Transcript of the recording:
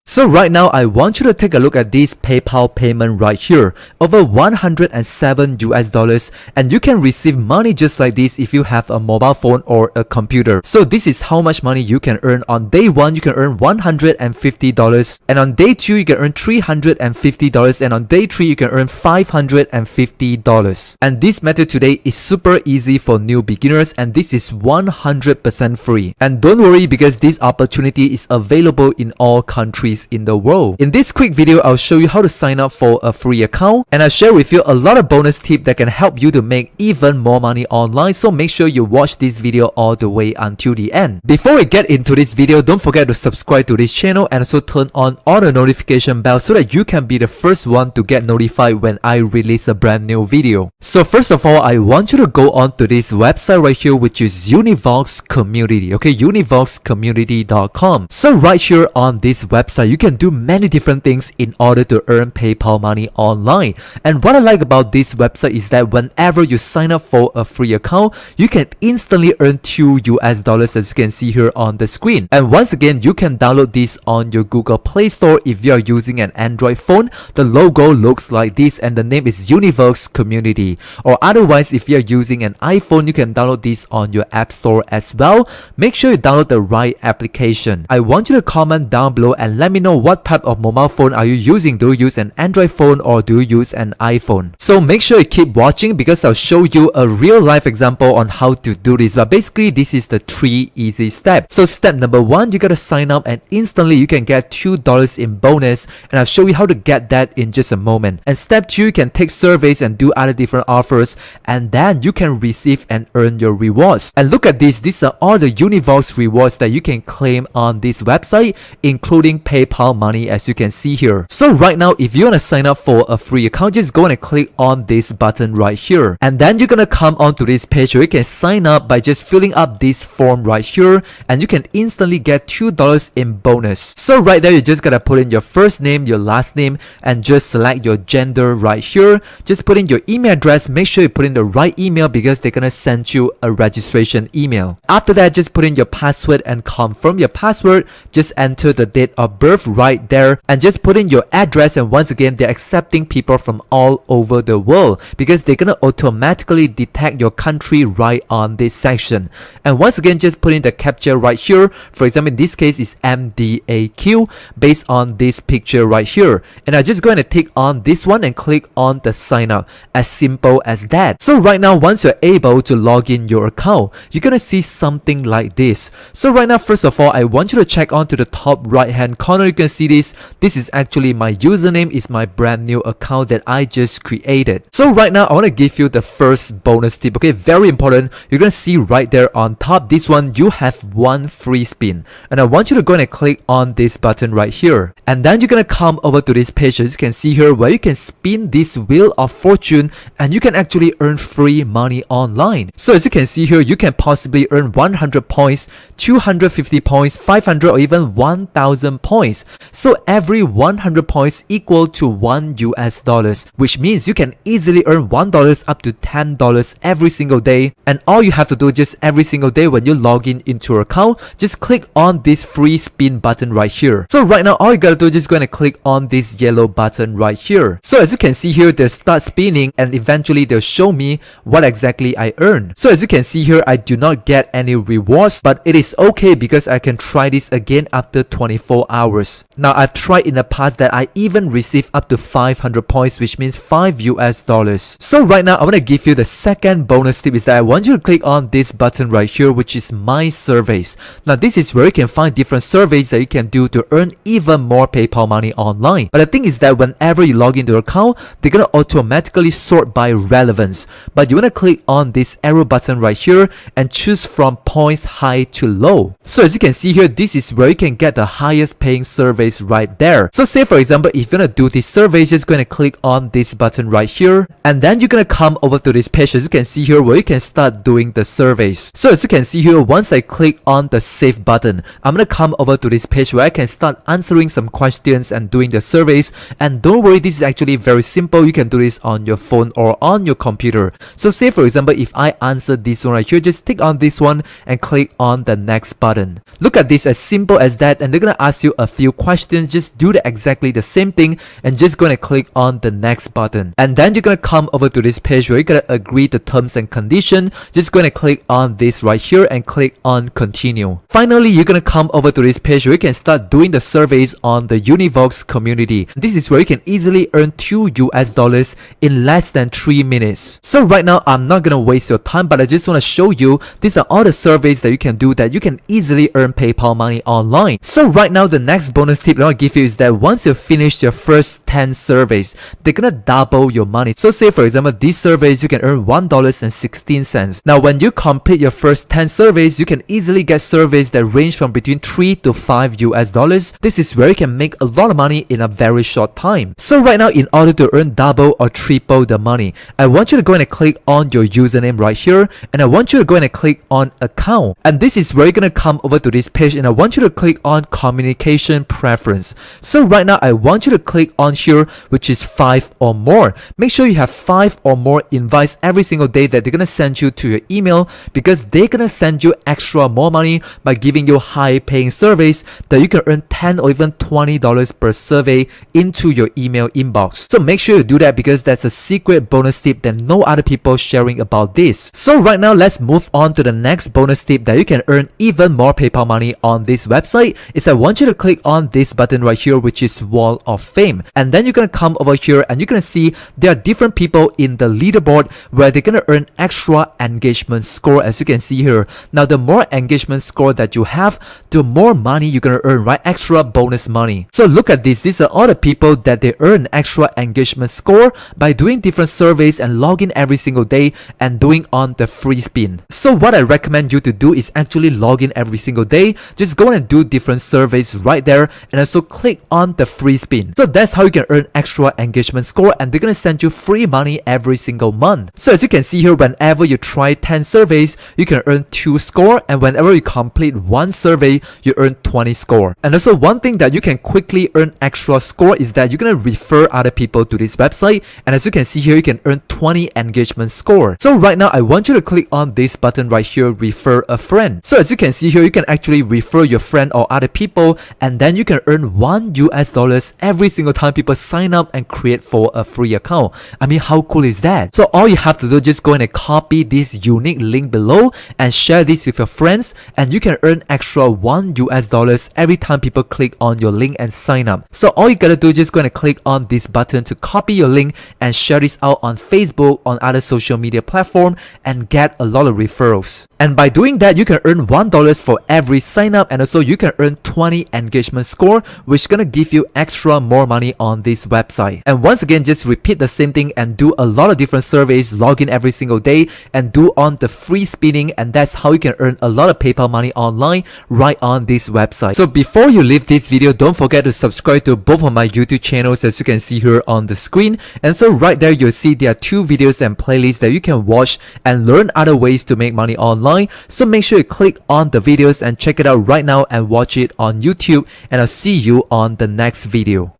So right now, I want you to take a look at this PayPal payment right here, over 107 US dollars, and you can receive money just like this if you have a mobile phone or a computer. So this is how much money you can earn. On day 1, you can earn $150, and on day 2, you can earn $350, and on day 3, you can earn $550. And this method today is super easy for new beginners, and this is 100% free. And don't worry, because this opportunity is available in all countries in the world. In this quick video, I'll show you how to sign up for a free account, and I'll share with you a lot of bonus tips that can help you to make even more money online. So make sure you watch this video all the way until the end. Before we get into this video, don't forget to subscribe to this channel and also turn on all the notification bell so that you can be the first one to get notified when I release a brand new video. So first of all, I want you to go on to this website right here, which is Univox Community. Okay, univoxcommunity.com. So right here on this website, you can do many different things in order to earn PayPal money online. And what I like about this website is that whenever you sign up for a free account, you can instantly earn $2 US, as you can see here on the screen. And once again, you can download this on your Google Play Store if you are using an Android phone. The logo looks like this, and the name is Univox Community. Or otherwise, if you are using an iPhone, you can download this on your App Store as well. Make sure you download the right application. I want you to comment down below and let me know what type of mobile phone are you using. Do you use an Android phone or do you use an iPhone? So make sure you keep watching because I'll show you a real life example on how to do this. But basically, this is the 3 easy steps. So step number 1, you gotta sign up and instantly you can get $2 in bonus, and I'll show you how to get that in just a moment. And step 2, you can take surveys and do other different offers, and then you can receive and earn your rewards. And look at this, these are all the Univox rewards that you can claim on this website, including PayPal money, as you can see here. So right now, if you want to sign up for a free account, just go and click on this button right here, and then you're gonna come onto this page where you can sign up by just filling up this form right here, and you can instantly get $2 in bonus. So right there, you just gotta put in your first name, your last name, and just select your gender right here. Just put in your email address. Make sure you put in the right email because they're gonna send you a registration email. After that, just put in your password and confirm your password. Just enter the date of birth right there, and just put in your address. And once again, they're accepting people from all over the world because they're gonna automatically detect your country right on this section. And once again, just put in the captcha right here. For example, in this case is MDAQ based on this picture right here. And I'm just going to tick on this one and click on the sign up. As simple as that. So right now, once you're able to log in your account, you're gonna see something like this. So right now, first of all, I want you to check onto the top right hand corner. You can see this. This is actually my username. It's my brand new account that I just created. So right now, I want to give you the first bonus tip. Okay, very important. You're gonna see right there on top, this one, you have 1 free spin, and I want you to go and click on this button right here, and then you're gonna come over to this page, as you can see here, where you can spin this wheel of fortune, and you can actually earn free money online. So as you can see here, you can possibly earn 100 points, 250 points, 500, or even 1000 points. So every 100 points equal to $1 US, which means you can easily earn $1 up to $10 every single day. And all you have to do just every single day when you log in into your account, just click on this free spin button right here. So right now, all you gotta do is just go and click on this yellow button right here. So as you can see here, they'll start spinning, and eventually they'll show me what exactly I earn. So as you can see here, I do not get any rewards, but it is okay because I can try this again after 24 hours. Now I've tried in the past that I even received up to 500 points, which means $5 US. So right now, I want to give you the second bonus tip is that I want you to click on this button right here, which is My Surveys. Now this is where you can find different surveys that you can do to earn even more PayPal money online. But the thing is that whenever you log into your account, they're gonna automatically sort by relevance. But you wanna click on this arrow button right here and choose from points high to low. So as you can see here, this is where you can get the highest paying surveys right there. So say for example, if you wanna do this survey, just gonna click on this button right here, and then you're gonna come over to this page, as you can see here, where you can start doing the surveys. So as you can see here, once I click on the save button, I'm gonna come over to this page where I can start answering some questions and doing the surveys. And don't worry, this is actually very simple. You can do this on your phone or on your computer. So say for example, if I answer this one right here, just tick on this one and click on the next button. Look at this, as simple as that, and they're gonna ask you a few questions, just do exactly the same thing and just gonna click on the next button. And then you're gonna come over to this page where you're gonna agree the terms and condition. Just gonna click on this right here and click on continue. Finally, you're gonna come over to this page where you can start doing the surveys on the Univox community. This is where you can easily earn $2 in less than 3 minutes. So right now, I'm not gonna waste your time, but I just wanna show you these are all the surveys that you can do that you can easily earn PayPal money online. So right now, the next bonus tip that I'll give you is that once you finish your first 10 surveys, they're gonna double your money. So say for example, these surveys you can earn $1.16. Now when you complete your first 10 surveys, you can easily get surveys that range from between $3 to $5. This is where you can make a lot of money in a very short time. So right now, in order to earn double or triple the money, I want you to go and click on your username right here, and I want you to go and click on account. And this is where you're gonna come over to this page, and I want you to click on communication preference. So right now, I want you to click on here, which is 5 or more. Make sure you have 5 or more invites every single day that they're gonna send you to your email, because they're gonna send you extra more money by giving you high paying surveys that you can earn $10 or even $20 per survey into your email inbox. So make sure you do that, because that's a secret bonus tip that no other people sharing about this. So right now, let's move on to the next bonus tip that you can earn even more PayPal money on this website. Is I want you to click on this button right here, which is Wall of Fame. And then you're gonna come over here and you're gonna see there are different people in the leaderboard where they're gonna earn extra engagement score, as you can see here. Now the more engagement score that you have, the more money you're gonna earn, right? Extra bonus money. So look at this. These are all the people that they earn extra engagement score by doing different surveys and logging every single day and doing on the free spin. So what I recommend you to do is actually log in every single day. Just go and do different surveys right there and also click on the free spin. So that's how you can earn extra engagement score, and they're gonna send you free money every single month. So as you can see here, whenever you try 10 surveys, you can earn 2 score, and whenever you complete 1 survey, you earn 20 score. And also one thing that you can quickly earn extra score is that you're gonna refer other people to this website, and as you can see here, you can earn 20 engagement score. So right now, I want you to click on this button right here, refer a friend. So as you can see here, you can actually refer your friend or other people, and then you can earn $1 every single time people sign up and create for a free account. I mean, how cool is that? So all you have to do is just go and copy this unique link below and share this with your friends, and you can earn extra $1 every time people click on your link and sign up. So all you gotta do is just go and click on this button to copy your link and share this out on Facebook, on other social media platform, and get a lot of referrals. And by doing that, you can earn $1 for every sign up, and also you can earn 20 engagement score, which is gonna give you extra more money on this website. And once again, just repeat the same thing and do a lot of different surveys, log in every single day, and do on the free spinning, and that's how you can earn a lot of PayPal money online right on this website. So before you leave this video, don't forget to subscribe to both of my YouTube channels, as you can see here on the screen. And so right there, you'll see there are 2 videos and playlists that you can watch and learn other ways to make money online. So make sure you click on the videos and check it out right now and watch it on YouTube, and I'll see you on the next video.